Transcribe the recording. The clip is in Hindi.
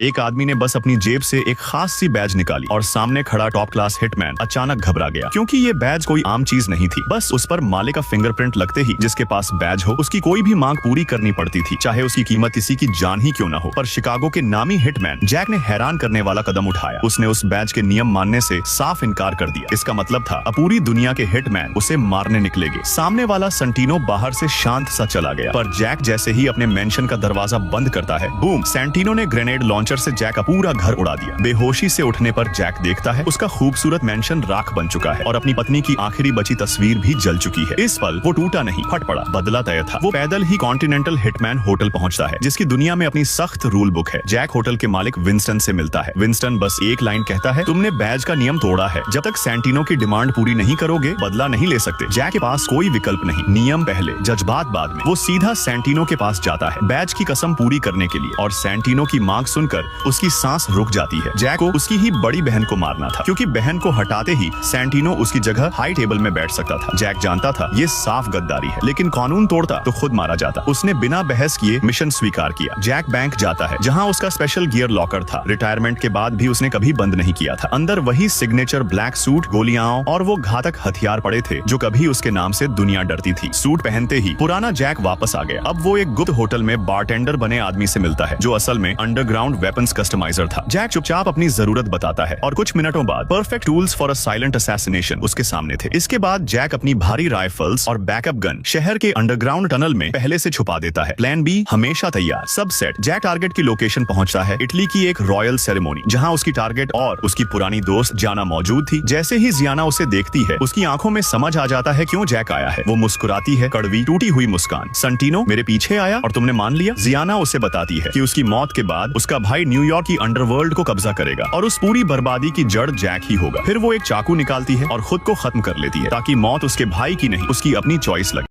एक आदमी ने बस अपनी जेब से एक खास सी बैज निकाली और सामने खड़ा टॉप क्लास हिटमैन अचानक घबरा गया, क्योंकि ये बैज कोई आम चीज नहीं थी। बस उस पर मालिक का फिंगरप्रिंट लगते ही जिसके पास बैज हो उसकी कोई भी मांग पूरी करनी पड़ती थी, चाहे उसकी कीमत किसी की जान ही क्यों न हो। पर शिकागो के नामी हिटमैन जैक ने हैरान करने वाला कदम उठाया। उसने उस बैज के नियम मानने से साफ इनकार कर दिया। इसका मतलब था अब पूरी दुनिया के हिटमैन उसे मारने निकलेंगे। सामने वाला सेंटिनो बाहर से शांत सा चला गया, पर जैक जैसे ही अपने मेंशन का दरवाजा बंद करता है, बूम, सेंटिनो ने ग्रेनेड लॉन्चर से जैक का पूरा घर उड़ा दिया। बेहोशी से उठने पर जैक देखता है उसका खूबसूरत मेंशन राख बन चुका है और अपनी पत्नी की आखिरी बची तस्वीर भी जल चुकी है। इस पल वो टूटा नहीं, फट पड़ा, बदला तय था। वो पैदल ही कॉन्टिनेंटल हिटमैन होटल पहुंचता है, जिसकी दुनिया में अपनी सख्त रूल बुक है। जैक होटल के मालिक विंस्टन से मिलता है। विंस्टन बस एक लाइन कहता है, तुमने बैज का नियम तोड़ा है। जब तक सेंटिनो की डिमांड पूरी नहीं करोगे, बदला नहीं ले सकते। जैक के पास कोई विकल्प नहीं, नियम पहले, जज्बात बाद में। वो सीधा सेंटिनो के पास जाता है बैज की कसम पूरी करने के लिए, और सेंटिनो की मांग सुनकर उसकी सांस रुक जाती है। जैक को उसकी ही बड़ी बहन को मारना था, क्योंकि बहन को हटाते ही सेंटिनो उसकी जगह हाई टेबल में बैठ सकता था। जैक जानता था ये साफ गद्दारी है, लेकिन कानून तोड़ता तो खुद मारा जाता। उसने बिना बहस किए मिशन स्वीकार किया। जैक बैंक जाता है, जहां उसका स्पेशल गियर लॉकर था। रिटायरमेंट के बाद भी उसने कभी बंद नहीं किया था। अंदर वही सिग्नेचर ब्लैक सूट, गोलियां और वो घातक हथियार पड़े थे जो कभी उसके नाम से दुनिया डरती थी। सूट पहनते ही पुराना जैक वापस आ गया। अब वो एक गुप्त होटल में बारटेंडर बने आदमी से मिलता है, जो असल में अंडरग्राउंड वेपन्स कस्टमाइजर था। जैक चुपचाप अपनी जरूरत बताता है और कुछ मिनटों बाद perfect tools for a silent assassination उसके सामने थे। इसके बाद जैक अपनी भारी राइफल्स और बैकअप गन शहर के अंडरग्राउंड टनल में पहले से छुपा देता है। प्लान बी हमेशा तैयार, सब सेट। जैक टारगेट की लोकेशन पहुंचता है, इटली की एक रॉयल सेरेमोनी, जहां उसकी टारगेट और उसकी पुरानी दोस्त जियाना मौजूद थी। जैसे ही जियाना उसे देखती है, उसकी आंखों में समझ आ जाता है क्यों जैक आया है। वो मुस्कुराती है, कड़वी टूटी हुई मुस्कान। सेंटिनो मेरे पीछे आया और तुमने मान लिया। जियाना उसे बताती है कि उसकी मौत के बाद उसका भाई न्यूयॉर्क की अंडरवर्ल्ड को कब्जा करेगा और उस पूरी बर्बादी की जड़ जैक ही होगा। फिर वो एक चाकू निकालती है और खुद को खत्म कर लेती है, ताकि मौत उसके भाई की नहीं, उसकी अपनी चॉइस लगे।